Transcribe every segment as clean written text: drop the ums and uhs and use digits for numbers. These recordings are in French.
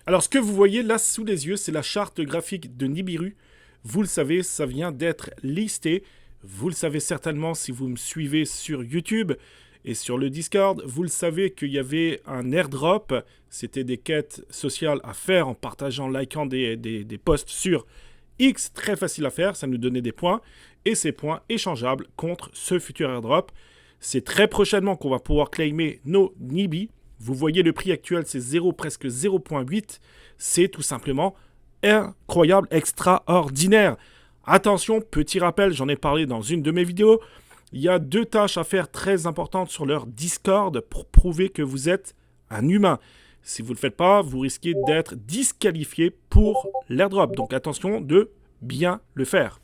Alors, ce que vous voyez là sous les yeux, c'est la charte graphique de Nibiru. Vous le savez, ça vient d'être listé. Vous le savez certainement si vous me suivez sur YouTube et sur le Discord. Vous le savez qu'il y avait un airdrop. C'était des quêtes sociales à faire en partageant, likant des posts sur X. Très facile à faire, ça nous donnait des points. Et ces points échangeables contre ce futur airdrop. C'est très prochainement qu'on va pouvoir claimer nos Nibis. Vous voyez le prix actuel, c'est 0, presque 0,8. C'est tout simplement incroyable, extraordinaire. Attention, petit rappel, j'en ai parlé dans une de mes vidéos. Il y a 2 tâches à faire très importantes sur leur Discord pour prouver que vous êtes un humain. Si vous ne le faites pas, vous risquez d'être disqualifié pour l'airdrop. Donc attention de bien le faire.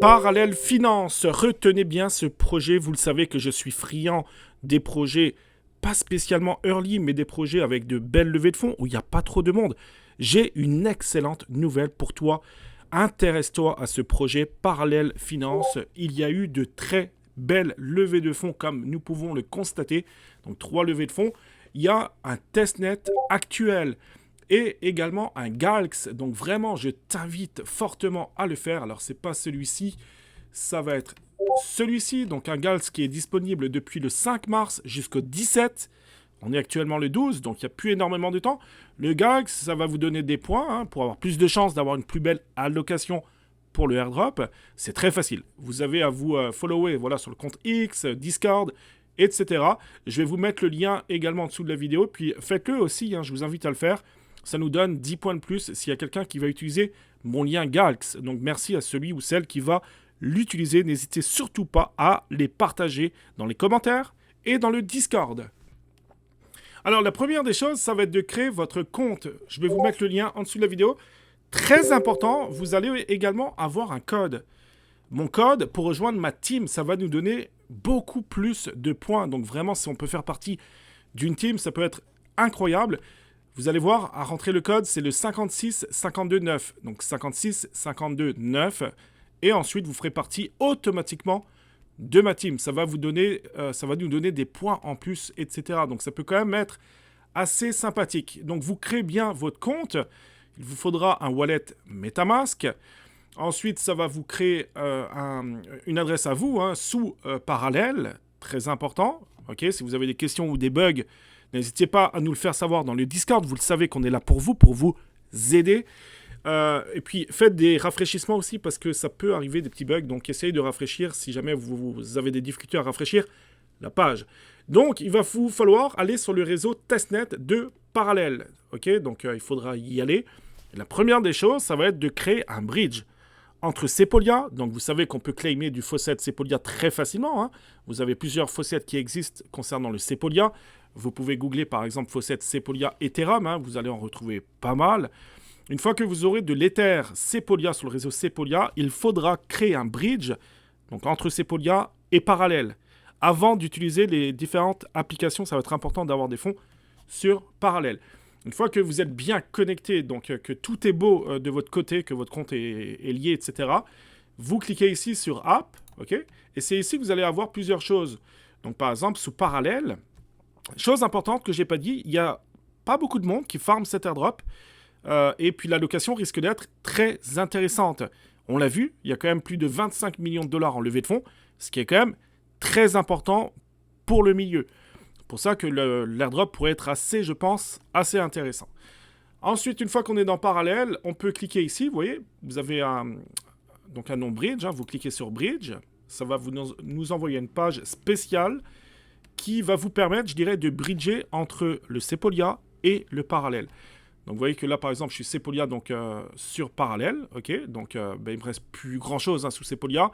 Parallèle Finance, retenez bien ce projet. Vous le savez que je suis friand des projets pas spécialement early, mais des projets avec de belles levées de fonds où il n'y a pas trop de monde. J'ai une excellente nouvelle pour toi. Intéresse-toi à ce projet Parallèle Finance. Il y a eu de très belles levées de fonds comme nous pouvons le constater. Donc 3 levées de fonds. Il y a un testnet actuel et également un Galx. Donc vraiment, je t'invite fortement à le faire. Alors c'est pas celui-ci, ça va être celui-ci, donc un Galx qui est disponible depuis le 5 mars jusqu'au 17. On est actuellement le 12, donc il n'y a plus énormément de temps. Le Galx, ça va vous donner des points pour avoir plus de chances d'avoir une plus belle allocation pour le airdrop. C'est très facile. Vous avez à vous follower voilà, sur le compte X, Discord, etc. Je vais vous mettre le lien également en dessous de la vidéo. Puis faites-le aussi, je vous invite à le faire. Ça nous donne 10 points de plus s'il y a quelqu'un qui va utiliser mon lien Galx. Donc merci à celui ou celle qui va l'utiliser. N'hésitez surtout pas à les partager dans les commentaires et dans le Discord. Alors la première des choses, ça va être de créer votre compte. Je vais vous mettre le lien en dessous de la vidéo. Très important, vous allez également avoir un code. Mon code pour rejoindre ma team, ça va nous donner beaucoup plus de points. Donc vraiment, si on peut faire partie d'une team, ça peut être incroyable. Vous allez voir, à rentrer le code, c'est le 56 52 9. Donc 56 52 9. Et ensuite, vous ferez partie automatiquement de ma team. Ça va nous donner des points en plus, etc. Donc ça peut quand même être assez sympathique. Donc vous créez bien votre compte. Il vous faudra un wallet MetaMask. Ensuite, ça va vous créer une adresse à vous, sous Parallèle. Très important. Okay, si vous avez des questions ou des bugs, n'hésitez pas à nous le faire savoir dans le Discord. Vous le savez qu'on est là pour vous aider. Et puis, faites des rafraîchissements aussi parce que ça peut arriver des petits bugs. Donc, essayez de rafraîchir si jamais vous avez des difficultés à rafraîchir la page. Donc, il va vous falloir aller sur le réseau testnet de Parallèle. Ok, donc il faudra y aller. Et la première des choses, ça va être de créer un bridge entre Sepolia. Donc, vous savez qu'on peut claimer du faucet Sepolia très facilement. Vous avez plusieurs faucets qui existent concernant le Sepolia. Vous pouvez googler par exemple faucet Sepolia Ethereum. Vous allez en retrouver pas mal. Une fois que vous aurez de l'Ether Sepolia sur le réseau Sepolia, il faudra créer un bridge donc entre Sepolia et Parallèle. Avant d'utiliser les différentes applications, ça va être important d'avoir des fonds sur Parallèle. Une fois que vous êtes bien connecté, donc que tout est beau de votre côté, que votre compte est lié, etc., vous cliquez ici sur App, ok, et c'est ici que vous allez avoir plusieurs choses. Donc par exemple, sous Parallèle, chose importante que je n'ai pas dit, il n'y a pas beaucoup de monde qui farm cet airdrop, et puis l'allocation risque d'être très intéressante. On l'a vu, il y a quand même plus de 25 millions de dollars en levée de fonds, ce qui est quand même très important pour le milieu. C'est pour ça que l'airdrop pourrait être assez, je pense, assez intéressant. Ensuite, une fois qu'on est dans Parallèle, on peut cliquer ici, vous voyez, vous avez un nom Bridge, vous cliquez sur Bridge, ça va nous envoyer une page spéciale qui va vous permettre, je dirais, de bridger entre le Sepolia et le Parallèle. Donc vous voyez que là, par exemple, je suis Sepolia donc, sur Parallèle, ok, donc il ne me reste plus grand-chose sous Sepolia.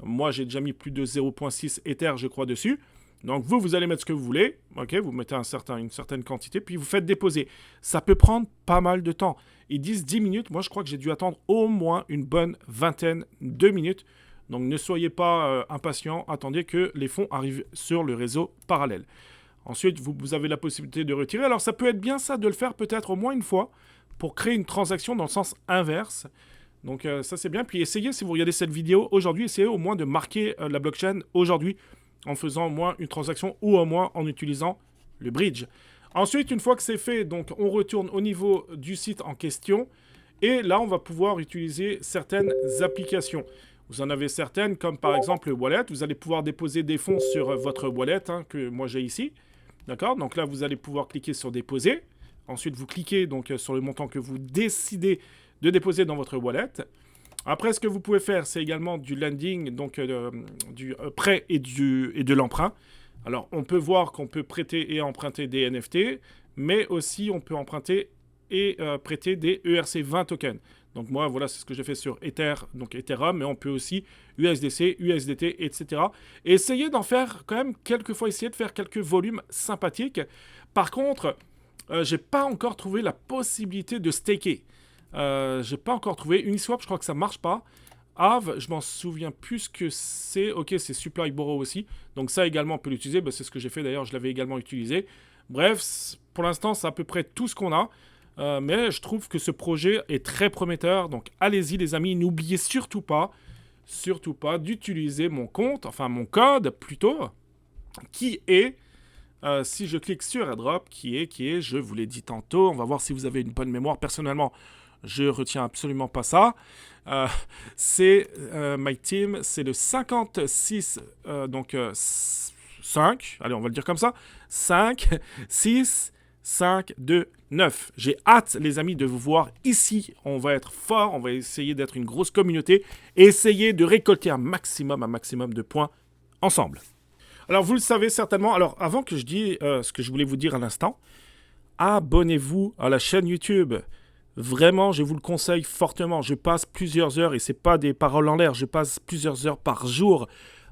Moi, j'ai déjà mis plus de 0.6 Ether, je crois, dessus. Donc vous allez mettre ce que vous voulez, ok, vous mettez une certaine quantité, puis vous faites déposer. Ça peut prendre pas mal de temps. Ils disent 10 minutes, moi je crois que j'ai dû attendre au moins une bonne vingtaine de minutes. Donc ne soyez pas impatients, attendez que les fonds arrivent sur le réseau Parallèle. Ensuite, vous avez la possibilité de retirer. Alors ça peut être bien ça de le faire peut-être au moins une fois pour créer une transaction dans le sens inverse. Donc ça c'est bien. Puis essayez, si vous regardez cette vidéo aujourd'hui, essayez au moins de marquer la blockchain aujourd'hui en faisant au moins une transaction ou au moins en utilisant le bridge. Ensuite, une fois que c'est fait, donc on retourne au niveau du site en question. Et là, on va pouvoir utiliser certaines applications. Vous en avez certaines, comme par exemple le wallet. Vous allez pouvoir déposer des fonds sur votre wallet, que moi j'ai ici. D'accord? Donc là, vous allez pouvoir cliquer sur déposer. Ensuite, vous cliquez donc sur le montant que vous décidez de déposer dans votre wallet. Après, ce que vous pouvez faire, c'est également du lending, donc du prêt et de l'emprunt. Alors, on peut voir qu'on peut prêter et emprunter des NFT, mais aussi on peut emprunter et prêter des ERC20 tokens. Donc moi, voilà, c'est ce que j'ai fait sur Ether, donc Ethereum, mais on peut aussi USDC, USDT, etc. Et essayer d'en faire quand même essayer de faire quelques volumes sympathiques. Par contre, j'ai pas encore trouvé la possibilité de staker. J'ai pas encore trouvé. Uniswap, je crois que ça marche pas. Aave, je m'en souviens plus ce que c'est. Ok, c'est Supply Borrow aussi. Donc ça également, on peut l'utiliser. C'est ce que j'ai fait d'ailleurs, je l'avais également utilisé. Bref, pour l'instant, c'est à peu près tout ce qu'on a. Mais je trouve que ce projet est très prometteur. Donc allez-y les amis, n'oubliez surtout pas d'utiliser mon compte, enfin mon code plutôt, qui est, si je clique sur AirDrop, qui est, je vous l'ai dit tantôt, on va voir si vous avez une bonne mémoire. Personnellement, je retiens absolument pas ça. C'est My Team, c'est le 56, 5, allez on va le dire comme ça, 5, 6, 5, 2, 9. J'ai hâte, les amis, de vous voir ici. On va être fort, on va essayer d'être une grosse communauté et essayer de récolter un maximum de points ensemble. Alors, vous le savez certainement. Alors, avant que je dise ce que je voulais vous dire à l'instant, abonnez-vous à la chaîne YouTube. Vraiment, je vous le conseille fortement. Je passe plusieurs heures, et ce n'est pas des paroles en l'air, je passe plusieurs heures par jour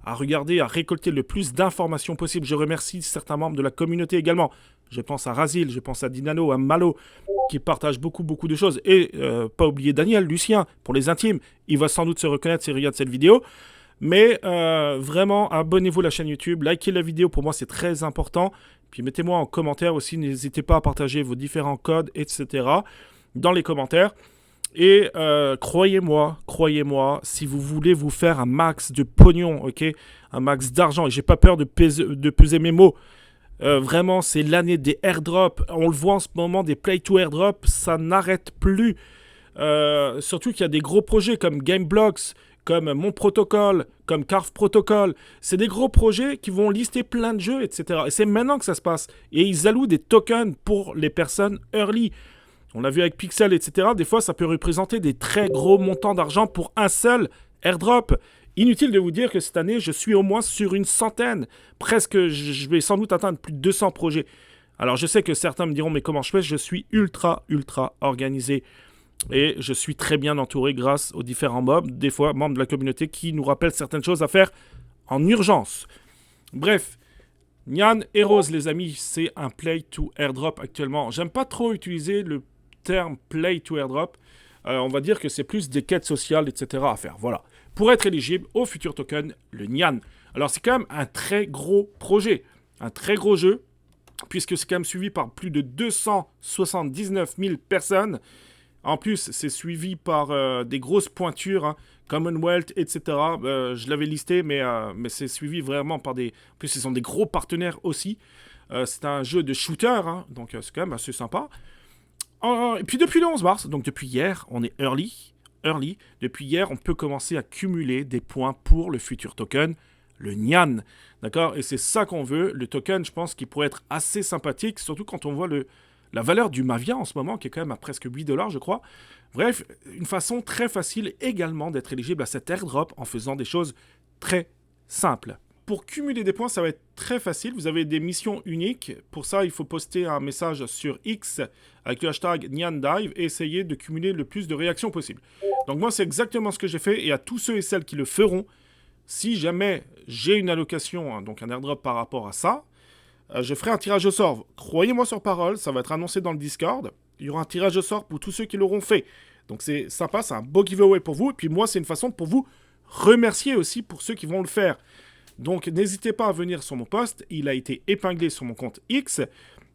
à regarder, à récolter le plus d'informations possible. Je remercie certains membres de la communauté également. Je pense à Razil, je pense à Dinano, à Malo, qui partagent beaucoup de choses. Et pas oublier Daniel, Lucien, pour les intimes. Il va sans doute se reconnaître s'il regarde cette vidéo. Mais vraiment, abonnez-vous à la chaîne YouTube, likez la vidéo, pour moi c'est très important. Puis mettez-moi en commentaire aussi, n'hésitez pas à partager vos différents codes, etc. dans les commentaires. Et croyez-moi, si vous voulez vous faire un max de pognon, ok, un max d'argent, et j'ai pas peur de peser mes mots, vraiment c'est l'année des airdrops, on le voit en ce moment, des play to airdrop, ça n'arrête plus. Surtout qu'il y a des gros projets comme Gameblocks, comme Mon Protocol, comme Carve Protocol. C'est des gros projets qui vont lister plein de jeux, etc. Et c'est maintenant que ça se passe. Et ils allouent des tokens pour les personnes early. On l'a vu avec Pixel, etc. Des fois, ça peut représenter des très gros montants d'argent pour un seul airdrop. Inutile de vous dire que cette année, je suis au moins sur une centaine. Presque, je vais sans doute atteindre plus de 200 projets. Alors, je sais que certains me diront, mais comment je fais? Je suis ultra organisé. Et je suis très bien entouré grâce aux différents mobs, des fois membres de la communauté qui nous rappellent certaines choses à faire en urgence. Bref, Nyan et Rose, les amis, c'est un play to airdrop actuellement. J'aime pas trop utiliser le terme play to airdrop. On va dire que c'est plus des quêtes sociales, etc. à faire. Voilà. Pour être éligible au futur token, le Nyan. Alors, c'est quand même un très gros projet, un très gros jeu, puisque c'est quand même suivi par plus de 279 000 personnes. En plus, c'est suivi par des grosses pointures, Commonwealth, etc. Je l'avais listé, mais c'est suivi vraiment par des... En plus, ce sont des gros partenaires aussi. C'est un jeu de shooter, donc c'est quand même assez sympa. Et puis depuis le 11 mars, donc depuis hier, on est early. Depuis hier, on peut commencer à cumuler des points pour le futur token, le Nyan. D'accord? Et c'est ça qu'on veut. Le token, je pense qu'il pourrait être assez sympathique, surtout quand on voit la valeur du Mavia en ce moment, qui est quand même à presque 8 $, je crois. Bref, une façon très facile également d'être éligible à cet airdrop en faisant des choses très simples. Pour cumuler des points, ça va être très facile. Vous avez des missions uniques. Pour ça, il faut poster un message sur X avec le hashtag NyanDive et essayer de cumuler le plus de réactions possible. Donc moi, c'est exactement ce que j'ai fait. Et à tous ceux et celles qui le feront, si jamais j'ai une allocation, donc un airdrop par rapport à ça, je ferai un tirage au sort. Croyez-moi sur parole, ça va être annoncé dans le Discord. Il y aura un tirage au sort pour tous ceux qui l'auront fait. Donc c'est sympa, c'est un beau giveaway pour vous. Et puis moi, c'est une façon pour vous remercier aussi pour ceux qui vont le faire. Donc n'hésitez pas à venir sur mon post. Il a été épinglé sur mon compte X.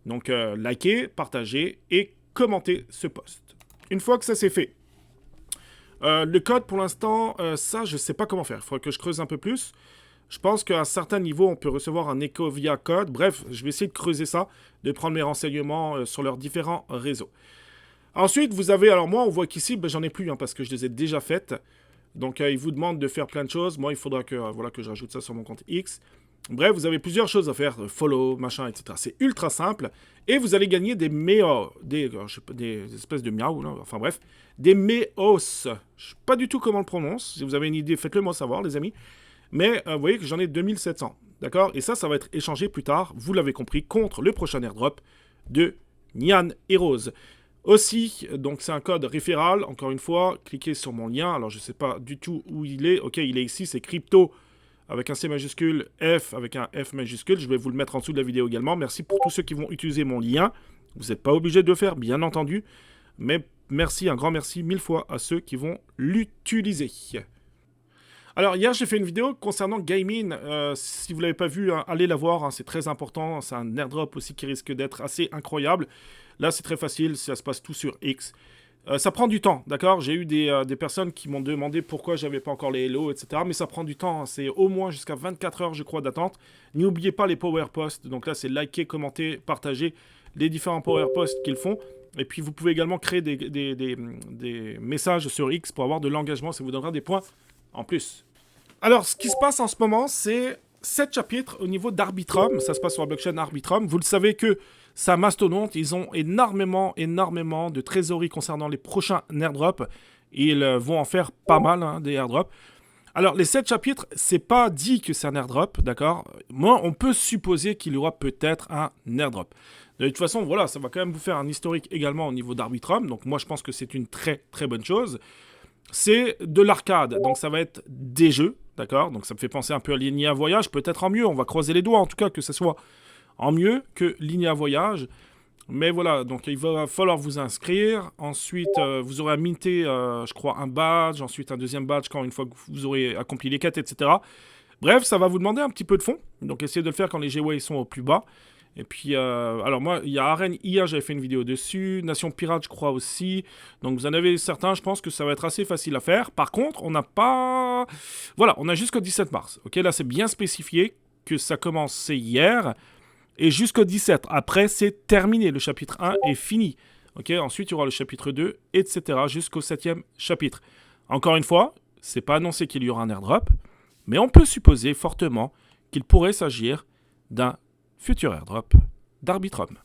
Donc likez, partagez et commentez ce post. Une fois que ça c'est fait. Le code pour l'instant, ça je ne sais pas comment faire. Il faudrait que je creuse un peu plus. Je pense qu'à un certain niveau, on peut recevoir un écho via code. Bref, je vais essayer de creuser ça, de prendre mes renseignements sur leurs différents réseaux. Ensuite, vous avez, alors moi, on voit qu'ici, j'en ai plus, parce que je les ai déjà faites. Donc, ils vous demandent de faire plein de choses. Moi, il faudra que, que je rajoute ça sur mon compte X. Bref, vous avez plusieurs choses à faire, follow, machin, etc. C'est ultra simple. Et vous allez gagner des méos, des espèces de miaou, là, enfin bref, des méos. Je sais pas du tout comment on le prononce. Si vous avez une idée, faites-le moi savoir, les amis. Mais vous voyez que j'en ai 2700, d'accord? Et ça va être échangé plus tard, vous l'avez compris, contre le prochain airdrop de Nyan Heroes. Aussi, donc c'est un code référal, encore une fois, cliquez sur mon lien. Alors je sais pas du tout où il est. Ok, il est ici, c'est crypto avec un C majuscule, F avec un F majuscule. Je vais vous le mettre en dessous de la vidéo également. Merci pour tous ceux qui vont utiliser mon lien. Vous n'êtes pas obligé de le faire, bien entendu. Mais merci, un grand merci 1000 fois à ceux qui vont l'utiliser. Alors hier, j'ai fait une vidéo concernant Gaming. Si vous ne l'avez pas vu, allez la voir. C'est très important. C'est un airdrop aussi qui risque d'être assez incroyable. Là, c'est très facile. Ça se passe tout sur X. Ça prend du temps, d'accord? J'ai eu des personnes qui m'ont demandé pourquoi j'avais pas encore les Hello, etc. Mais ça prend du temps, c'est au moins jusqu'à 24 heures, je crois, d'attente. N'oubliez pas les power posts. Donc là, c'est liker, commenter, partager les différents power posts qu'ils font. Et puis, vous pouvez également créer des messages sur X pour avoir de l'engagement. Ça vous donnera des points en plus. Alors, ce qui se passe en ce moment, c'est 7 chapitres au niveau d'Arbitrum. Ça se passe sur la blockchain Arbitrum. Vous le savez que c'est un mastodonte. Ils ont énormément de trésorerie concernant les prochains airdrops. Ils vont en faire pas mal, des airdrops. Alors, les 7 chapitres, c'est pas dit que c'est un airdrop, d'accord? Moi, on peut supposer qu'il y aura peut-être un airdrop. De toute façon, voilà, ça va quand même vous faire un historique également au niveau d'Arbitrum. Donc, moi, je pense que c'est une très, très bonne chose. C'est de l'arcade, donc ça va être des jeux, d'accord? Donc, ça me fait penser un peu à Linea Voyage, peut-être en mieux. On va croiser les doigts, en tout cas, que ce soit en mieux que Linea Voyage. Mais voilà, donc il va falloir vous inscrire. Ensuite, vous aurez à minter, je crois, un badge. Ensuite, un deuxième badge une fois que vous aurez accompli les quêtes, etc. Bref, ça va vous demander un petit peu de fonds. Donc, essayez de le faire quand les GWay sont au plus bas. Et puis, alors moi, il y a Arène IA, j'avais fait une vidéo dessus. Nation Pirate, je crois aussi. Donc, vous en avez certains, je pense que ça va être assez facile à faire. Par contre, on n'a pas... Voilà, on a jusqu'au 17 mars. Ok, là, c'est bien spécifié que ça commence hier. Et jusqu'au 17. Après, c'est terminé. Le chapitre 1 est fini. Ok, ensuite, il y aura le chapitre 2, etc. jusqu'au 7e chapitre. Encore une fois, c'est pas annoncé qu'il y aura un airdrop, mais on peut supposer fortement qu'il pourrait s'agir d'un futur airdrop d'Arbitrum.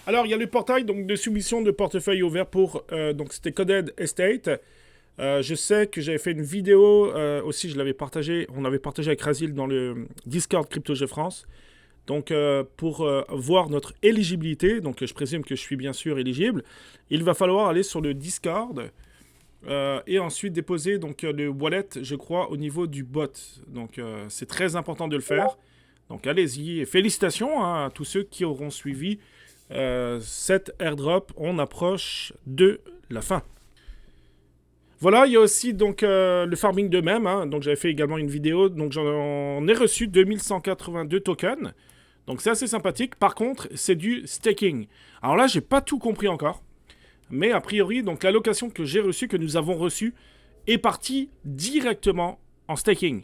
Alors, il y a le portail donc, de soumission de portefeuille ouvert pour... donc, c'était Coded Estate. Je sais que j'avais fait une vidéo aussi, je l'avais partagé. On avait partagé avec Razil dans le Discord CryptoG France. Donc, pour voir notre éligibilité, donc je présume que je suis bien sûr éligible, il va falloir aller sur le Discord et ensuite déposer donc, le wallet, je crois, au niveau du bot. Donc, c'est très important de le faire. Donc, allez-y. Et félicitations à tous ceux qui auront suivi cet airdrop. On approche de la fin. Voilà, il y a aussi donc le farming de même. Donc, j'avais fait également une vidéo. Donc, j'en ai reçu 2182 tokens. Donc, c'est assez sympathique. Par contre, c'est du staking. Alors là, j'ai pas tout compris encore. Mais a priori, donc l'allocation que j'ai reçue, que nous avons reçue, est partie directement en staking.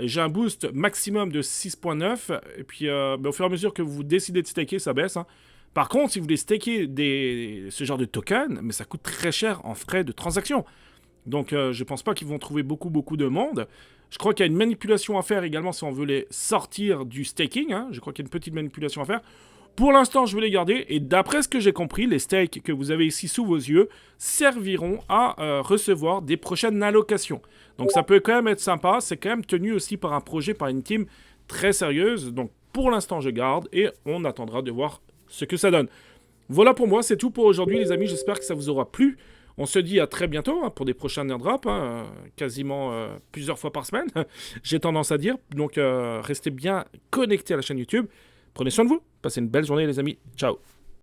J'ai un boost maximum de 6.9. Et puis, au fur et à mesure que vous décidez de staker, ça baisse. Par contre, si vous voulez staker ce genre de tokens, mais ça coûte très cher en frais de transaction. Donc, je pense pas qu'ils vont trouver beaucoup de monde. Je crois qu'il y a une manipulation à faire également si on veut les sortir du staking. Je crois qu'il y a une petite manipulation à faire. Pour l'instant, je vais les garder. Et d'après ce que j'ai compris, les stakes que vous avez ici sous vos yeux serviront à recevoir des prochaines allocations. Donc, ça peut quand même être sympa. C'est quand même tenu aussi par un projet, par une team très sérieuse. Donc, pour l'instant, je garde. Et on attendra de voir ce que ça donne. Voilà pour moi. C'est tout pour aujourd'hui, les amis. J'espère que ça vous aura plu. On se dit à très bientôt pour des prochains airdrops, quasiment plusieurs fois par semaine, j'ai tendance à dire. Donc, restez bien connectés à la chaîne YouTube. Prenez soin de vous. Passez une belle journée, les amis. Ciao.